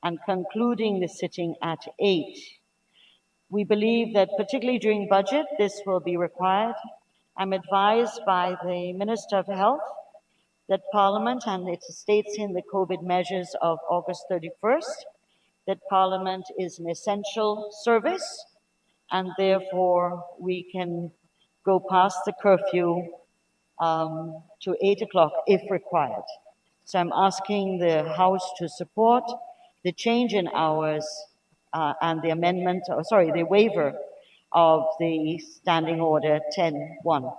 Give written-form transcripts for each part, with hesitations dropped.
and concluding the sitting at 8. We believe that particularly during budget, this will be required. I'm advised by the Minister of Health that Parliament, and it states in the COVID measures of August 31st, that Parliament is an essential service, and therefore we can go past the curfew to 8 o'clock if required. So I'm asking the House to support the change in hours and the amendment, the waiver of the Standing Order 10.1.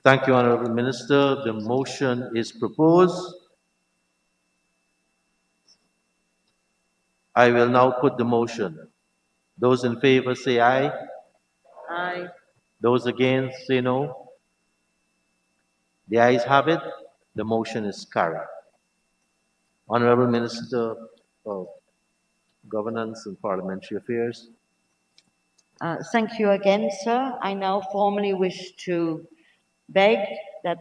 Thank you, Honourable Minister. The motion is proposed. I will now put the motion. Those in favour say aye. Aye. Those against say no. The ayes have it. The motion is carried. Honourable Minister of Governance and Parliamentary Affairs. Thank you again, sir. I now formally wish to beg that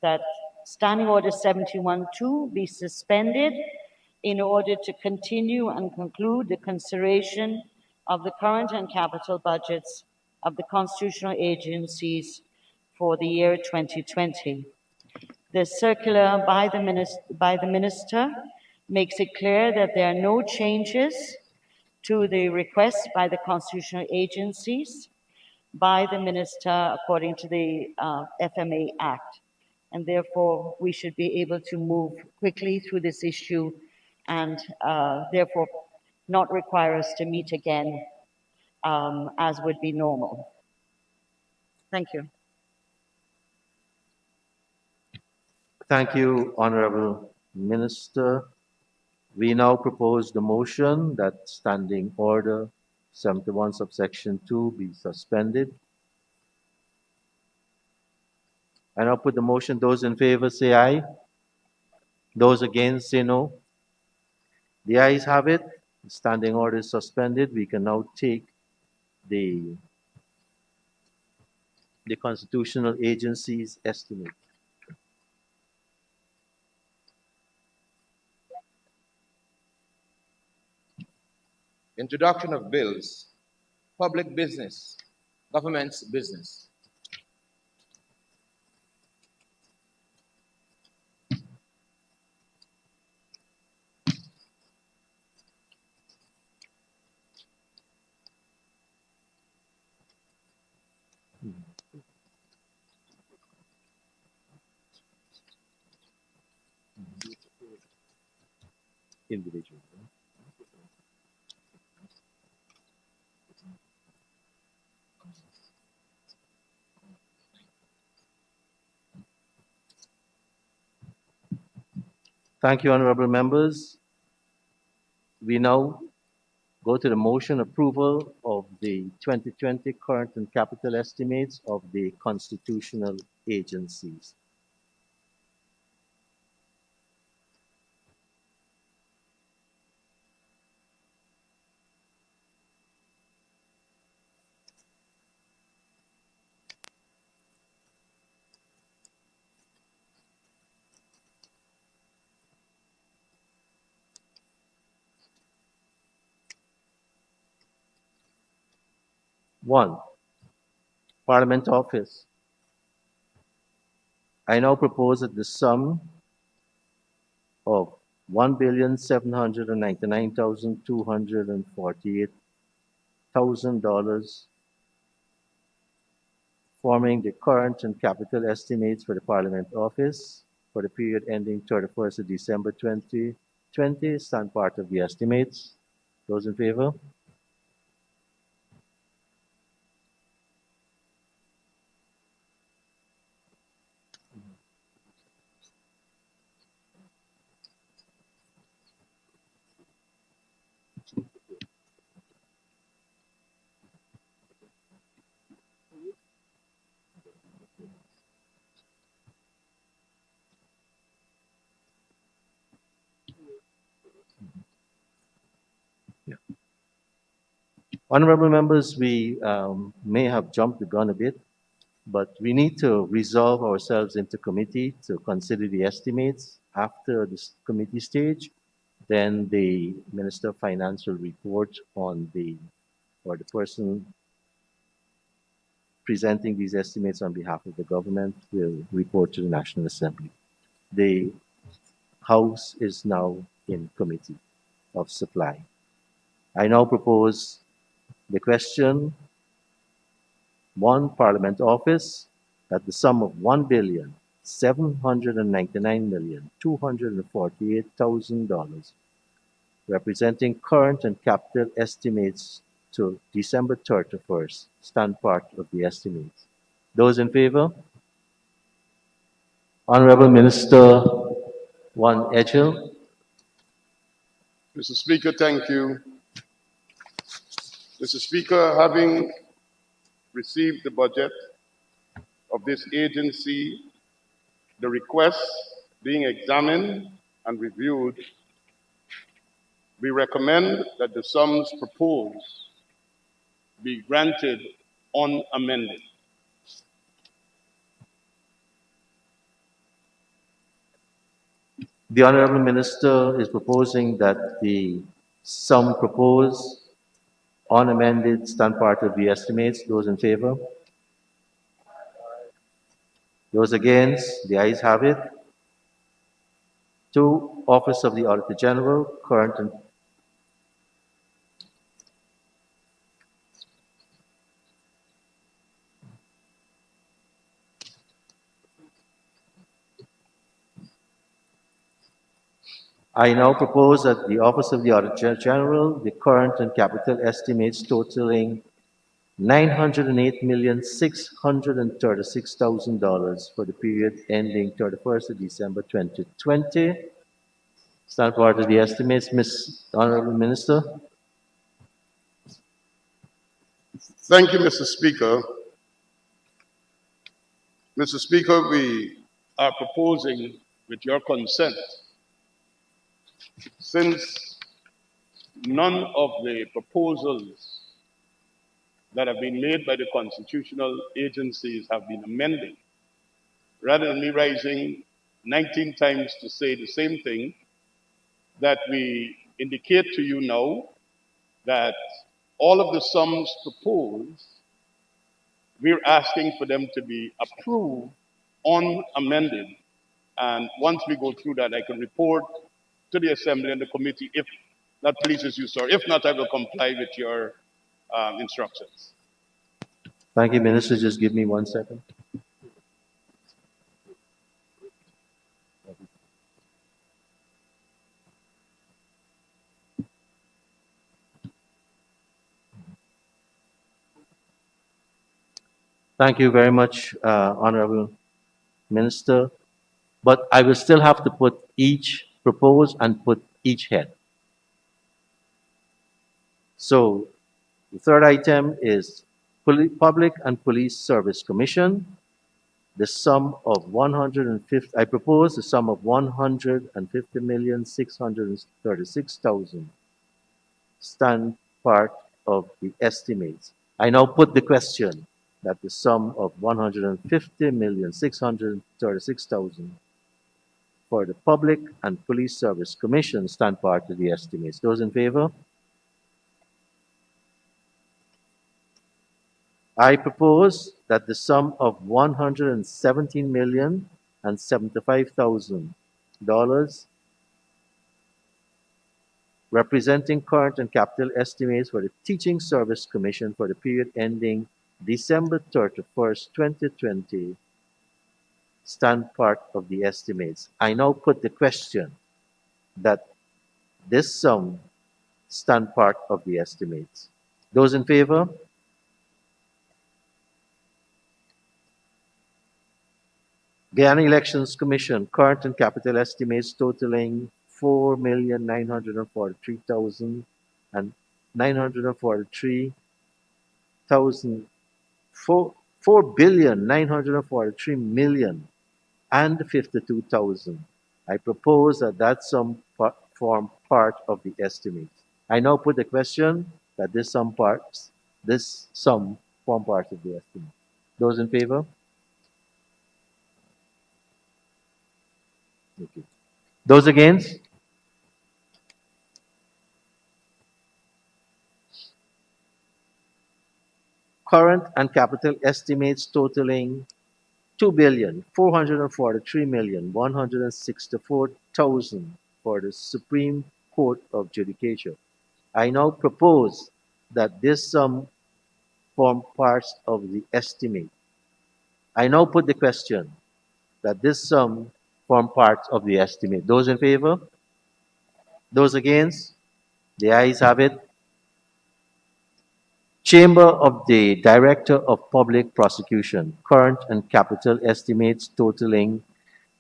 that Standing Order 71-2 be suspended in order to continue and conclude the consideration of the current and capital budgets of the constitutional agencies for the year 2020. The circular by the minister makes it clear that there are no changes to the request by the constitutional agencies by the minister according to the FMA Act. And therefore, we should be able to move quickly through this issue and therefore not require us to meet again as would be normal. Thank you. Thank you, Honourable Minister. We now propose the motion that Standing Order 71 subsection 2 be suspended. I now put the motion. Those in favour say aye. Those against say no. The ayes have it. The Standing Order is suspended. We can now take the constitutional agency's estimate. Introduction of bills. Public business. Government's business. Individual. Thank you, honourable members. We now go to the motion approval of the 2020 current and capital estimates of the constitutional agencies. One, Parliament Office. I now propose that the sum of $1,799,248,000 forming the current and capital estimates for the Parliament Office for the period ending 31st of December 2020 stand part of the estimates. Those in favor? Honourable members, we may have jumped the gun a bit. But we need to resolve ourselves into committee to consider the estimates. After this committee stage, then the Minister of Finance will report on or the person presenting these estimates on behalf of the government will report to the National Assembly. The House is now in committee of supply. I now propose the question, one Parliament office at the sum of $1,799,248,000, representing current and capital estimates to December 31st, stand part of the estimates. Those in favor? Honorable Minister One Edgell. Mr. Speaker, thank you. Mr. Speaker, having received the budget of this agency, the requests being examined and reviewed, we recommend that the sums proposed be granted unamended. The Honorable Minister is proposing that the sum proposed unamended stand part of the estimates. Those in favor? Those against? The ayes have it. 2, Office of the Auditor General, current and I now propose that the Office of the Auditor General, the current and capital estimates totaling $908,636,000 for the period ending 31st of December 2020. Stand part of the estimates, Ms. Honorable Minister. Thank you, Mr. Speaker. Mr. Speaker, we are proposing, with your consent, since none of the proposals that have been made by the constitutional agencies have been amended, rather than me rising 19 times to say the same thing, that we indicate to you now that all of the sums proposed, we're asking for them to be approved unamended. And once we go through that, I can report to the Assembly and the committee if that pleases you, sir. If not, I will comply with your instructions. Thank you, Minister. Just give me 1 second. Thank you very much, Honorable Minister. But I will still have to put each propose and put each head. So the third item is Public and Police Service Commission. The sum of 150, I propose the sum of 150,636,000 stand part of the estimates. I now put the question that the sum of 150,636,000 for the Public and Police Service Commission stand part of the estimates. Those in favor? I propose that the sum of $117,075,000 representing current and capital estimates for the Teaching Service Commission for the period ending December 31st, 2020 stand part of the estimates. I now put the question that this sum stand part of the estimates. Those in favor? Guyana Elections Commission, current and capital estimates totaling 4,943,000 and 943,000, 4,943,000,000 and 52,000. I propose that that sum form part of the estimate. I now put the question that this sum form part of the estimate. Those in favor? Okay. Those against? Current and capital estimates totaling 2,443,164,000 for the Supreme Court of Judicature. I now propose that this sum form parts of the estimate. I now put the question that this sum form parts of the estimate. Those in favor? Those against? The ayes have it. Chamber of the Director of Public Prosecution, current and capital estimates totaling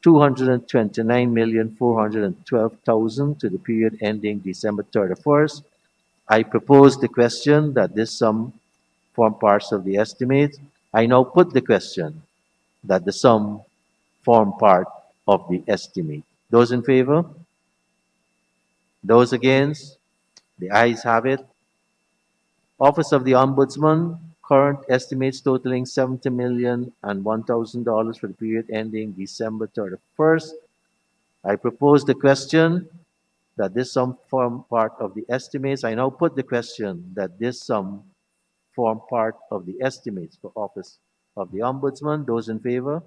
229,412,000 to the period ending December 31st. I propose the question that this sum form parts of the estimate. I now put the question that the sum form part of the estimate. Those in favor? Those against? The ayes have it. Office of the Ombudsman, current estimates totaling $70,001,000 for the period ending December 31st. I propose the question that this sum form part of the estimates. I now put the question that this sum form part of the estimates for Office of the Ombudsman. Those in favor?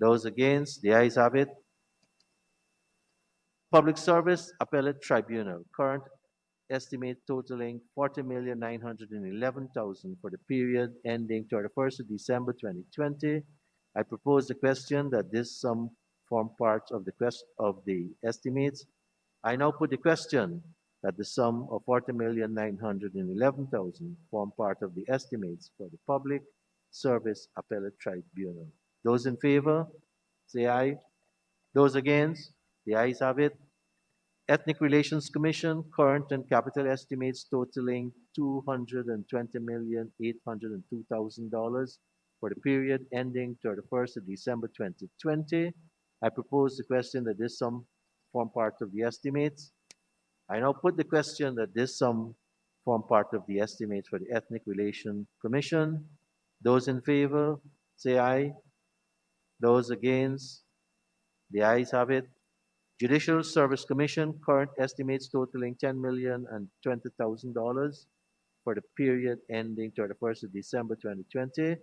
Those against? The ayes have it. Public Service Appellate Tribunal, current estimate totaling 40,911,000 for the period ending 31st of December 2020. I propose the question that this sum form part of the estimates. I now put the question that the sum of 40,911,000 form part of the estimates for the Public Service Appellate Tribunal. Those in favor, say aye. Those against, the ayes have it. Ethnic Relations Commission, current and capital estimates totaling $220,802,000 for the period ending 31st of December 2020. I propose the question that this sum form part of the estimates. I now put the question that this sum form part of the estimates for the Ethnic Relations Commission. Those in favor, say aye. Those against, the ayes have it. Judicial Service Commission, current estimates totaling $10,020,000 for the period ending 31st of December 2020.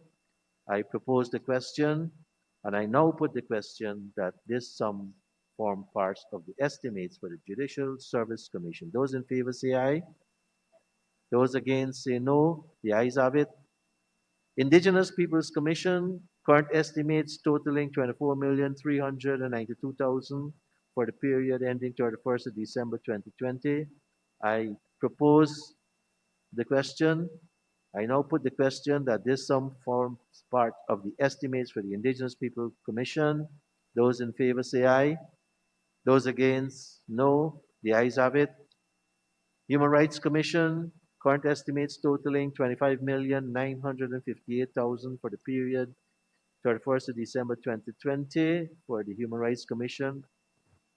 I propose the question, and I now put the question that this sum form parts of the estimates for the Judicial Service Commission. Those in favor say aye. Those against say no. The ayes have it. Indigenous Peoples Commission, current estimates totaling 24,392,000 for the period ending 31st of December 2020. I propose the question. I now put the question that this sum forms part of the estimates for the Indigenous People Commission. Those in favor say aye. Those against, no. The ayes have it. Human Rights Commission, current estimates totaling 25,958,000 for the period 31st of December 2020 for the Human Rights Commission.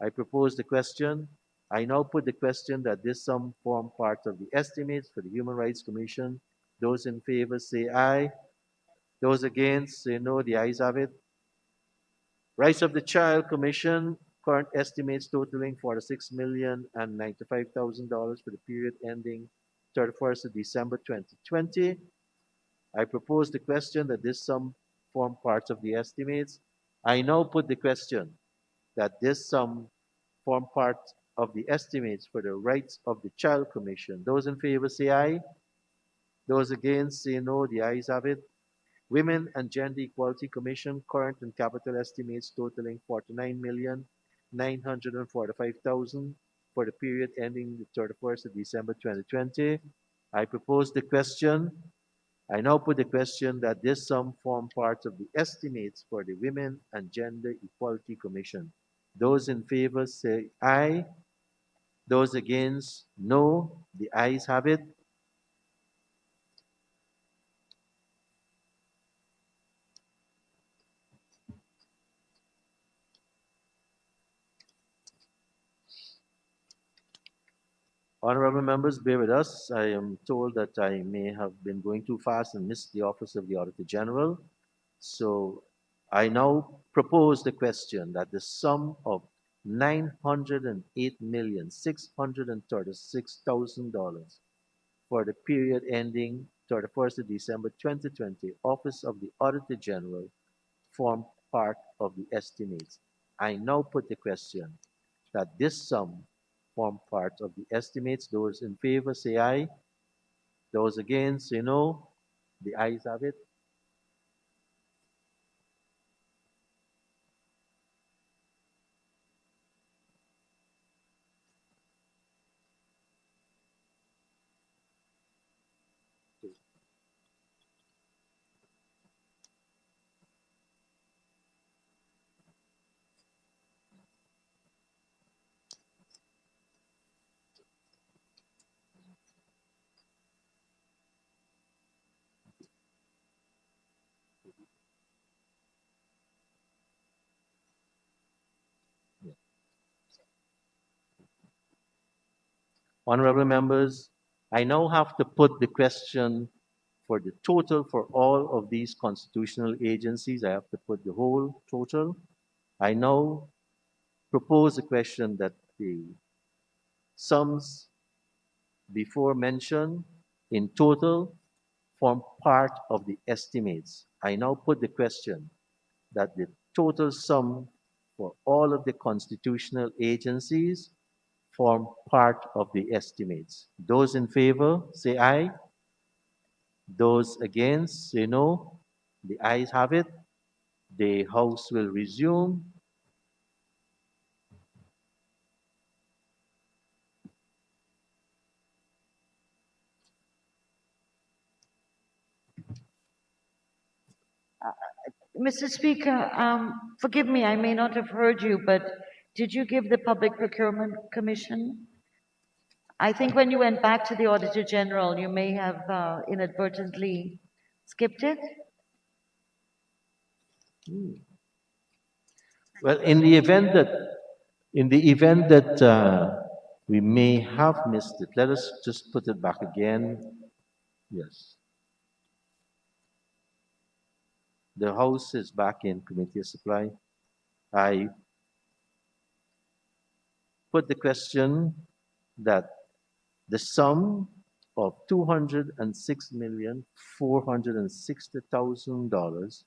I propose the question. I now put the question that this sum form part of the estimates for the Human Rights Commission. Those in favor say aye. Those against say no. The ayes have it. Rights of the Child Commission, current estimates totaling $46,095,000 for the period ending 31st of December 2020. I propose the question that this sum form parts of the estimates. I now put the question that this sum form part of the estimates for the Rights of the Child Commission. Those in favor say aye. Those against say no. The ayes have it. Women and Gender Equality Commission, current and capital estimates totaling 49,945,000 for the period ending the 31st of December 2020. I propose the question. I now put the question that this sum form part of the estimates for the Women and Gender Equality Commission. Those in favor say aye. Those against, no. The ayes have it. Honorable members, bear with us. I am told that I may have been going too fast and missed the Office of the Auditor General. So I now propose the question that the sum of $908,636,000 for the period ending 31st of December 2020, Office of the Auditor General, form part of the estimates. I now put the question that this sum form part of the estimates. Those in favor say aye. Those against say no. The ayes have it. Honorable members, I now have to put the question for the total for all of these constitutional agencies. I have to put the whole total. I now propose the question that the sums before mentioned in total form part of the estimates. I now put the question that the total sum for all of the constitutional agencies form part of the estimates. Those in favor, say aye. Those against, say no. The ayes have it. The House will resume. Mr. Speaker, forgive me, I may not have heard you, but did you give the Public Procurement Commission? I think when you went back to the Auditor General, you may have inadvertently skipped it. Well, in the event that we may have missed it, let us just put it back again. Yes. The House is back in Committee of Supply. I put the question that the sum of $206,460,000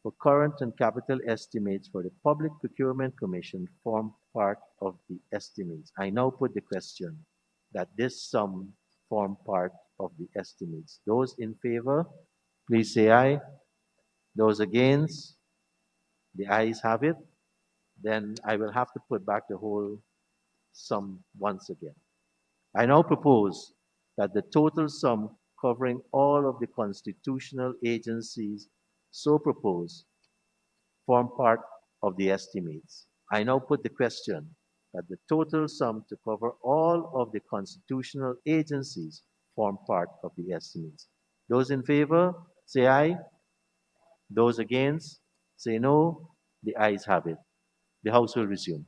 for current and capital estimates for the Public Procurement Commission form part of the estimates. I now put the question that this sum form part of the estimates. Those in favor, please say aye. Those against, the ayes have it. Then I will have to put back the whole sum once again. I now propose that the total sum covering all of the constitutional agencies so proposed form part of the estimates. I now put the question that the total sum to cover all of the constitutional agencies form part of the estimates. Those in favor, say aye. Those against, say no. The ayes have it. The House will resume.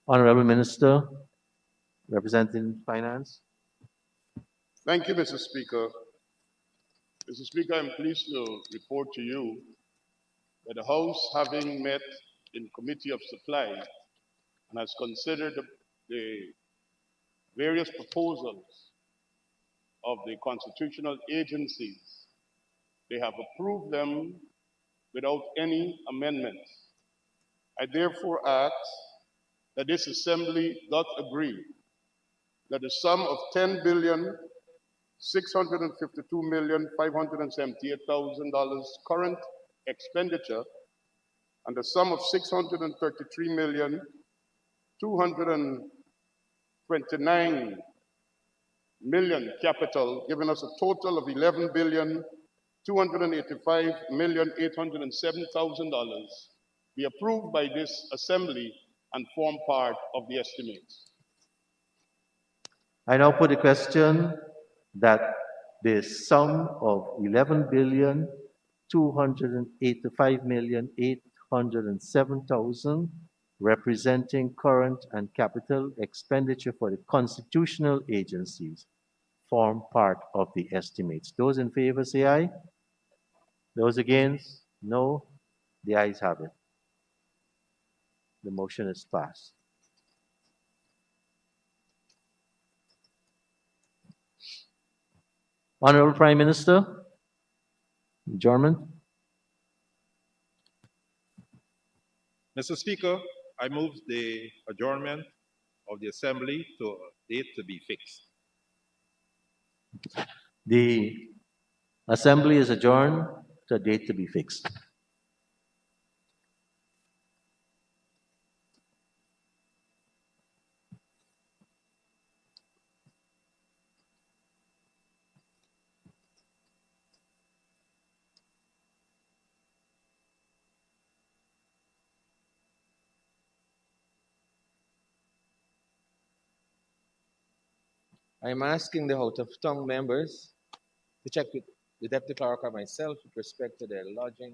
Honorable Minister, representing Finance. Thank you, Mr. Speaker. Mr. Speaker, I'm pleased to report to you that the House, having met in Committee of Supply and has considered the various proposals of the constitutional agencies, they have approved them without any amendments. I therefore ask that this Assembly doth agree that the sum of $10,652,578,000 current expenditure and the sum of $633,229,000,000 capital, giving us a total of $11,285,807,000, be approved by this Assembly and form part of the estimates. I now put the question that the sum of $11,285,807,000 representing current and capital expenditure for the constitutional agencies form part of the estimates. Those in favor say aye. Those against? No. The ayes have it. The motion is passed. Honorable Prime Minister, adjournment. Mr. Speaker, I move the adjournment of the Assembly to a date to be fixed. The Assembly is adjourned to a date to be fixed. I'm asking the House of Chung members to check with the Deputy Clerk or myself with respect to their lodging,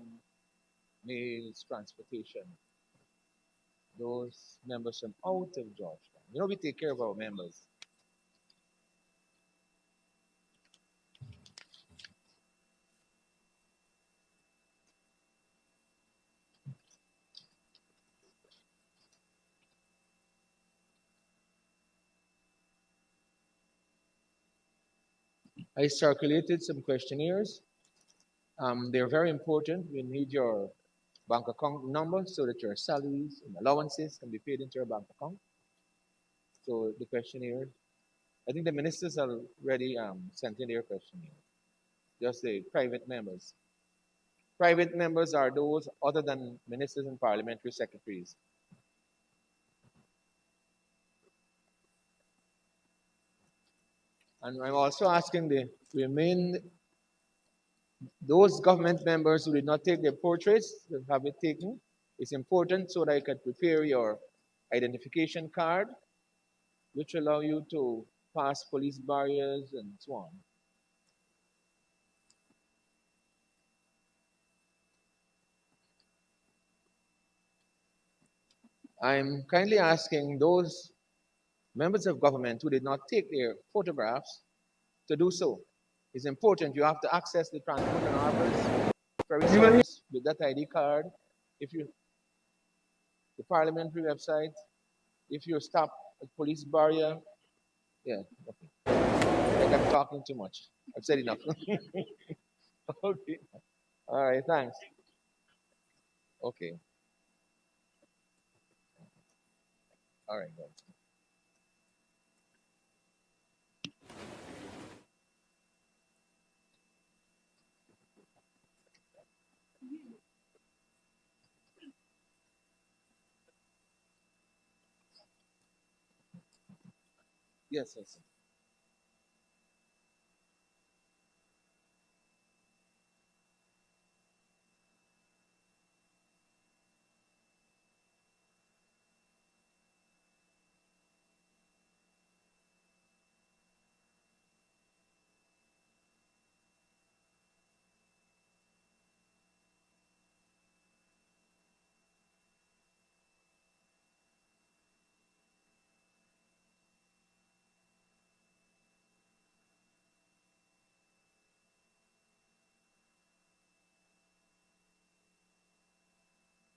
meals, transportation. Those members from out of Georgetown. You know, we take care of our members. I circulated some questionnaires. They're very important. We need your bank account number so that your salaries and allowances can be paid into your bank account. So the questionnaire, I think the ministers are already sent in their questionnaire. Just the private members. Private members are those other than ministers and parliamentary secretaries. And I'm also asking those government members who did not take their portraits, to have it taken. It's important so that I can prepare your identification card, which allow you to pass police barriers and so on. I'm kindly asking those members of government who did not take their photographs to do so. It's important. You have to access the Transport and Harbors Ferry service with that ID card. The parliamentary website, if you stop at police barrier, yeah, okay. I think I'm talking too much. I've said enough. Okay. All right, thanks. Okay. All right, guys. Yes, yes.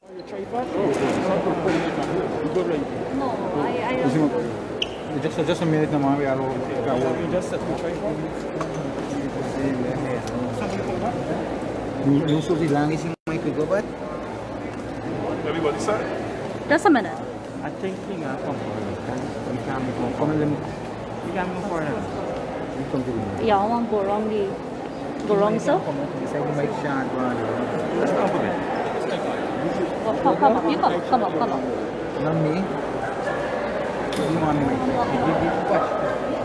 No, I just a minute naman, we are all. just set the tripod. Usually lang is yung mic ko ba? Everybody set? Just a minute. I think nga come for Yeah, I want go wrong sir. Say the mic shot one. Come up, you come up. Not me. You want me mic?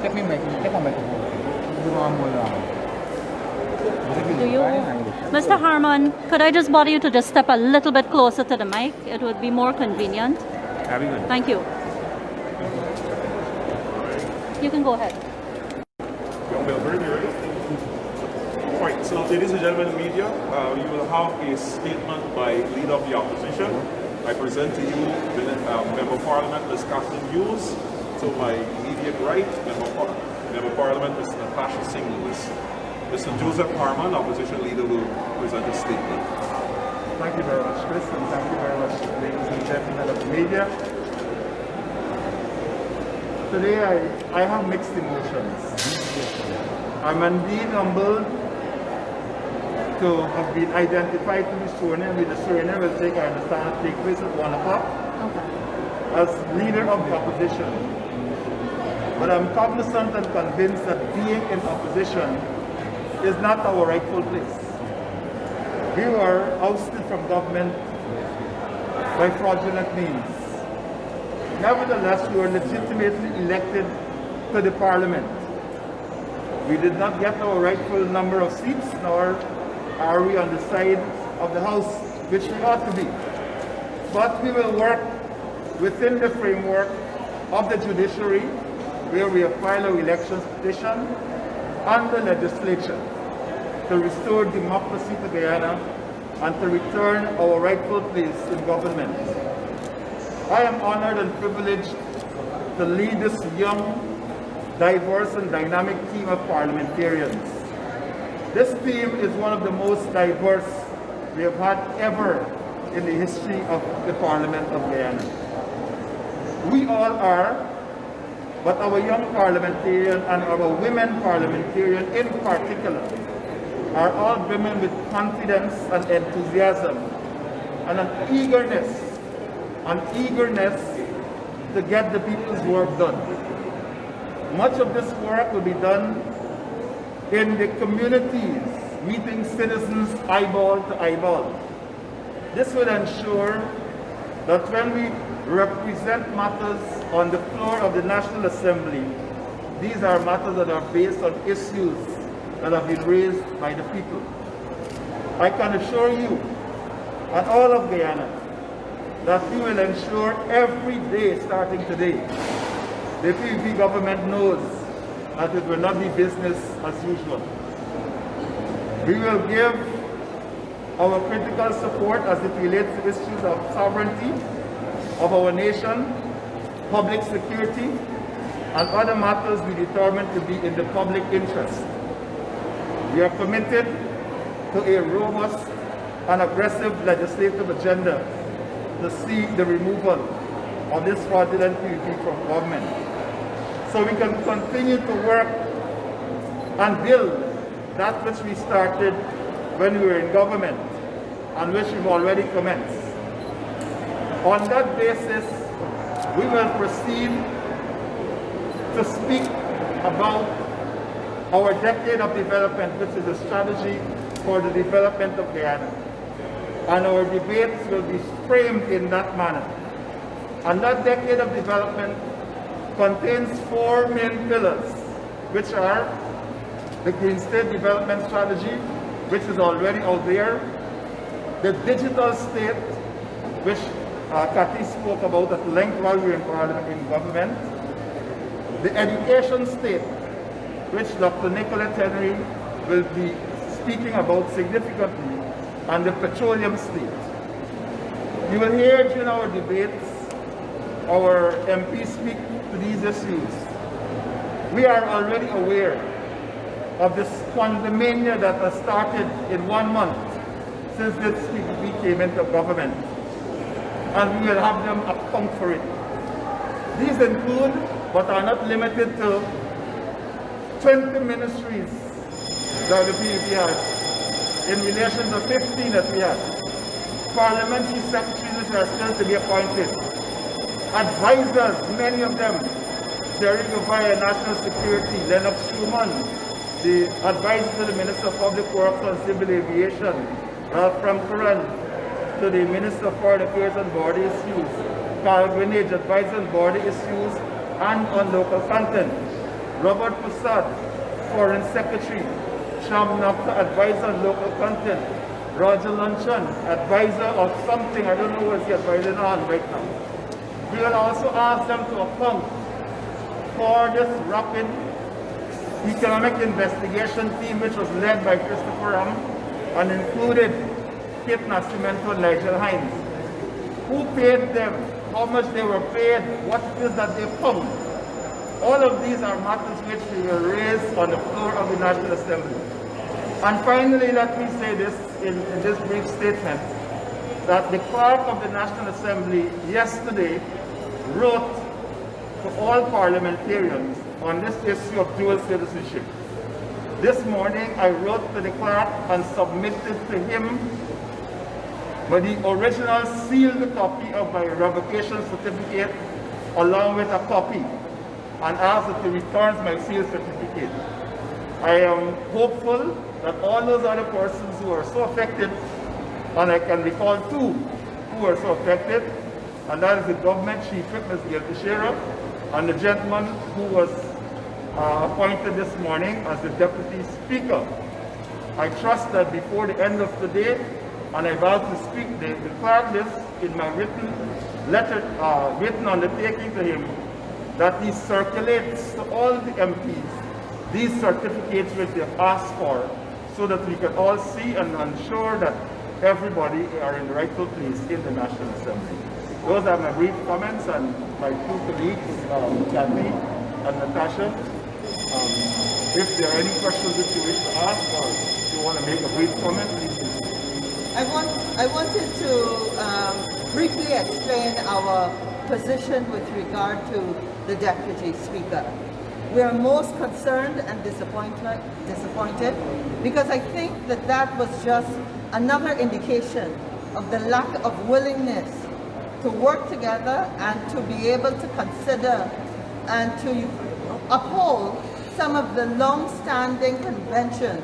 Take me mic. Take my microphone. You want more long. Do you, Mr. Harmon, could I just bother you to just step a little bit closer to the mic? It would be more convenient. Very good. Thank you. You can go ahead. All right, so ladies and gentlemen, media, you will have a statement by leader of the opposition, I present to you Member of Parliament Ms. Kathleen Hughes. To my immediate right, Member of Parliament Ms. Natasha Singh Lewis. Mr. Joseph Harmon, Opposition Leader, will present a statement. Thank you very much, Chris, and thank you very much, ladies and gentlemen of the media. Today I have mixed emotions. I'm indeed humbled to have been identified to be sworn in with the swearing in will take, I understand, take place at 1 o'clock as leader of the opposition. But I'm cognizant and convinced that being in opposition is not our rightful place. We were ousted from government by fraudulent means. Nevertheless, we were legitimately elected to the parliament. We did not get our rightful number of seats, nor are we on the side of the house which we ought to be. But we will work within the framework of the judiciary, where we have filed our elections petition and the legislature to restore democracy to Guyana and to return our rightful place in government. I am honored and privileged to lead this young, diverse and dynamic team of parliamentarians. This team is one of the most diverse we have had ever in the history of the Parliament of Guyana. We all are, but our young parliamentarian and our women parliamentarian in particular are all women with confidence and enthusiasm and an eagerness to get the people's work done. Much of this work will be done in the communities, meeting citizens eyeball to eyeball. This will ensure that when we represent matters on the floor of the National Assembly, these are matters that are based on issues that have been raised by the people. I can assure you and all of Guyana that we will ensure every day starting today, the PPP government knows that it will not be business as usual. We will give our critical support as it relates to issues of sovereignty of our nation, public security, and other matters we determine to be in the public interest. We are committed to a robust and aggressive legislative agenda to see the removal of this fraudulent PPP from government, so we can continue to work and build that which we started when we were in government and which we've already commenced. On that basis, we will proceed to speak about our decade of development, which is a strategy for the development of Guyana. And our debates will be framed in that manner. And that decade of development contains 4 main pillars, which are the Green State Development Strategy, which is already out there, the digital state, which Cathy spoke about at length while we were in government, the education state, which Dr. Nicolette Henry will be speaking about significantly, and the petroleum state. You will hear during our debates our MPs speak to these issues. We are already aware of this pandemania that has started in 1 month since this PPP came into government, and we will have them account for it. These include, but are not limited to, 20 ministries that the PPP has, in relation to 15 that we have. Parliamentary secretaries which are still to be appointed. Advisors, many of them, Jerry Govaya, National Security, Lennox Schumann, the advisor to the Minister of Public Works on Civil Aviation, Ralph Ramkaran, to the Minister of Foreign Affairs and Border Issues, Carl Greenidge, advisor on border issues and on local content, Robert Prasad, Foreign Secretary, Sham Nafta, advisor on local content, Roger Lunchan, advisor of something, I don't know what he's advising on right now. We will also ask them to account for this rapid economic investigation team, which was led by Christopher Ram and included Kate Nascimento and Nigel Hines. who paid them, how much they were paid, what it is that they found. All of these are matters which we will raise on the floor of the National Assembly. And finally, let me say this in this brief statement, that the clerk of the National Assembly yesterday wrote to all parliamentarians on this issue of dual citizenship. This morning, I wrote to the clerk and submitted to him the original sealed copy of my revocation certificate along with a copy, and asked that he returns my sealed certificate. I am hopeful that all those other persons who are so affected, and I can recall two who are so affected, and that is the government chief witness, Gail Teixeira, and the gentleman who was appointed this morning as the deputy speaker. I trust that before the end of the day, and I'm about to speak, the clerk list in my written letter, written undertaking to him, that he circulates to all the MPs these certificates which they have asked for, so that we can all see and ensure that everybody are in the rightful place in the National Assembly. Those are my brief comments, and my two colleagues, Kathy and Natasha, if there are any questions that you wish to ask, or if you want to make a brief comment, please do. I wanted to briefly explain our position with regard to the Deputy Speaker. We are most concerned and disappointed because I think that that was just another indication of the lack of willingness to work together and to be able to consider and to uphold some of the long-standing conventions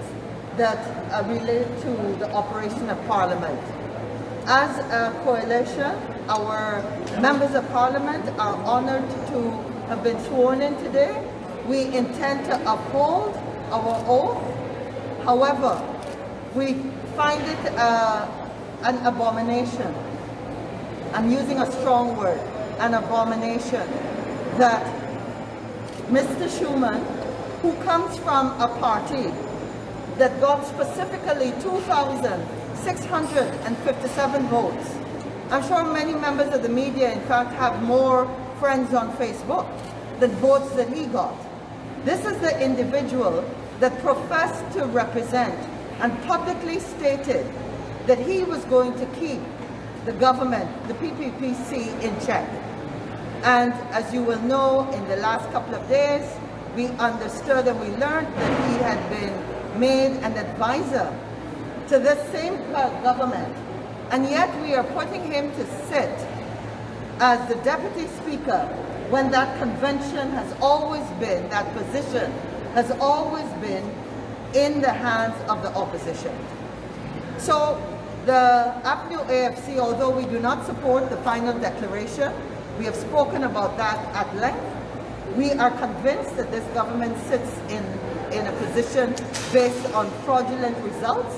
that relate to the operation of Parliament. As a coalition, our members of Parliament are honored to have been sworn in today. We intend to uphold our oath. However, we find it an abomination. I'm using a strong word, an abomination, that Mr. Schuman, who comes from a party that got specifically 2,657 votes. I'm sure many members of the media, in fact, have more friends on Facebook than votes that he got. This is the individual that professed to represent and publicly stated that he was going to keep the government, the PPPC, in check. And as you will know, in the last couple of days, we understood and we learned that he had been made an advisor to this same government, and yet we are putting him to sit as the Deputy Speaker when that convention has always been, that position has always been in the hands of the opposition. So the APNU AFC, although we do not support the final declaration, we have spoken about that at length. We are convinced that this government sits in a position based on fraudulent results.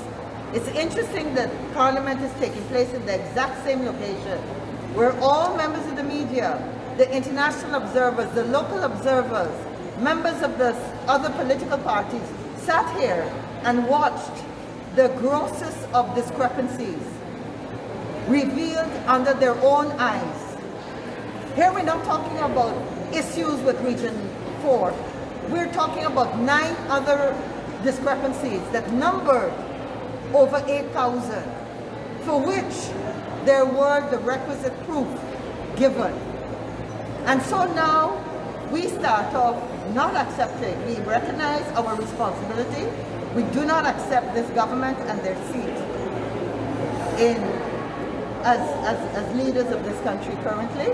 It's interesting that Parliament is taking place in the exact same location where all members of the media, the international observers, the local observers, members of the other political parties sat here and watched the grossest of discrepancies revealed under their own eyes. Here we're not talking about issues with Region 4. We're talking about 9 other discrepancies that numbered over 8,000, for which there were the requisite proof given. And so now we start off not accepting. We recognize our responsibility. We do not accept this government and their seat as leaders of this country currently.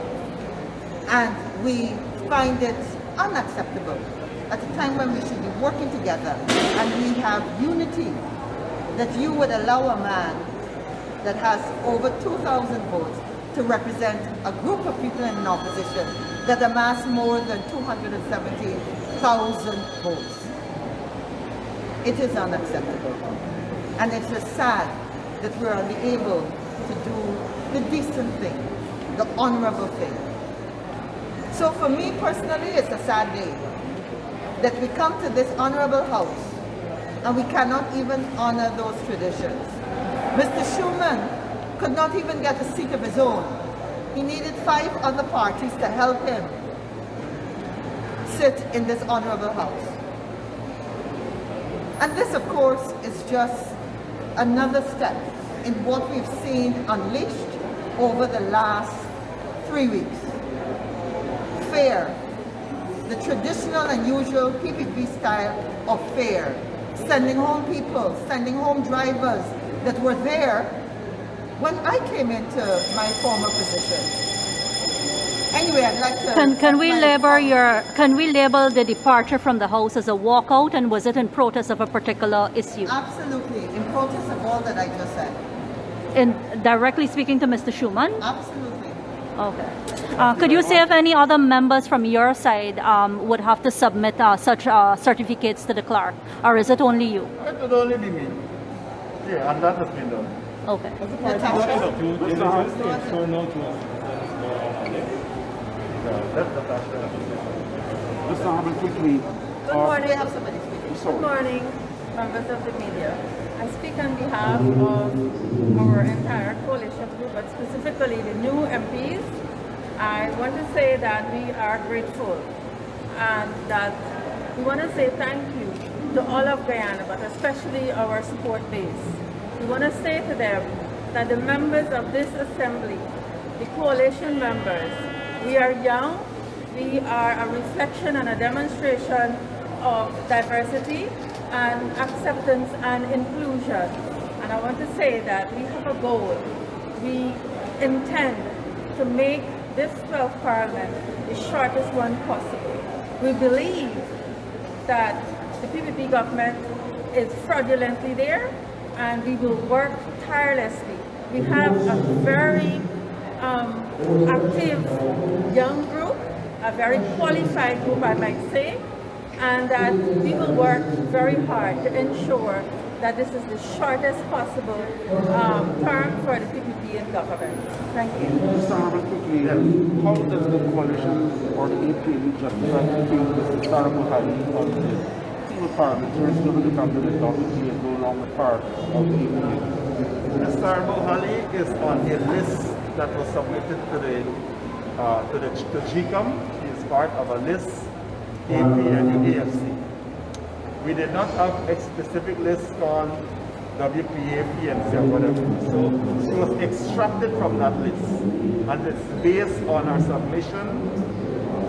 And we find it unacceptable at a time when we should be working together and we have unity, that you would allow a man that has over 2,000 votes to represent a group of people in opposition that amass more than 270,000 votes. It is unacceptable. And it's just sad that we're unable to do the decent thing, the honorable thing. So for me personally, it's a sad day that we come to this honorable house and we cannot even honor those traditions. Mr. Schuman could not even get a seat of his own he needed 5 other parties to help him sit in this honorable house. And this, of course, is just another step in what we've seen unleashed over the last 3 weeks. Fair, the traditional and usual PPP style of fair, sending home people, sending home drivers that were there when I came into my former position. Anyway, I'd like to... Can we label the departure from the House as a walkout, and was it in protest of a particular issue? Absolutely, in protest of all that I just said. In directly speaking to Mr. Schumann? Absolutely. Okay. Could you say if any other members from your side would have to submit such certificates to the clerk, or is it only you? It would only be me. Yeah, and that has been done. Okay. Mr. Harmon, quickly. Good morning. We have somebody speaking. Good morning, members of the media. I speak on behalf of our entire coalition group, but specifically the new MPs. I want to say that we are grateful and that we want to say thank you to all of Guyana, but especially our support base. We want to say to them that the members of this assembly, the coalition members, we are young, we are a reflection and a demonstration of diversity and acceptance and inclusion. And I want to say that we have a goal. We intend to make this 12th Parliament the shortest one possible. We believe that the PPP government is fraudulently there, and we will work tirelessly. We have a very active young group, a very qualified group, I might say, and that we will work very hard to ensure that this is the shortest possible term for the PPP in government. Thank you. Mr. Harmon, quickly, how does the coalition or the APA justify keeping Mr. Sarah Buhari on the field parliament? There is no other candidate that is no longer part of the APA. Mr. Buhari is on a list that was submitted to GCOM. He is part of a list, AP and the AFC. We did not have a specific list on WPA, PNC, or whatever. So she was extracted from that list. And it's based on her submission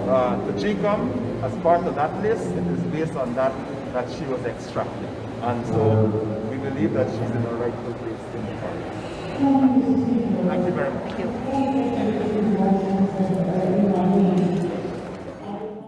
to GCOM as part of that list. It is based on that she was extracted. And so we believe that she's in the rightful place in the party. Thank you very much. Thank you.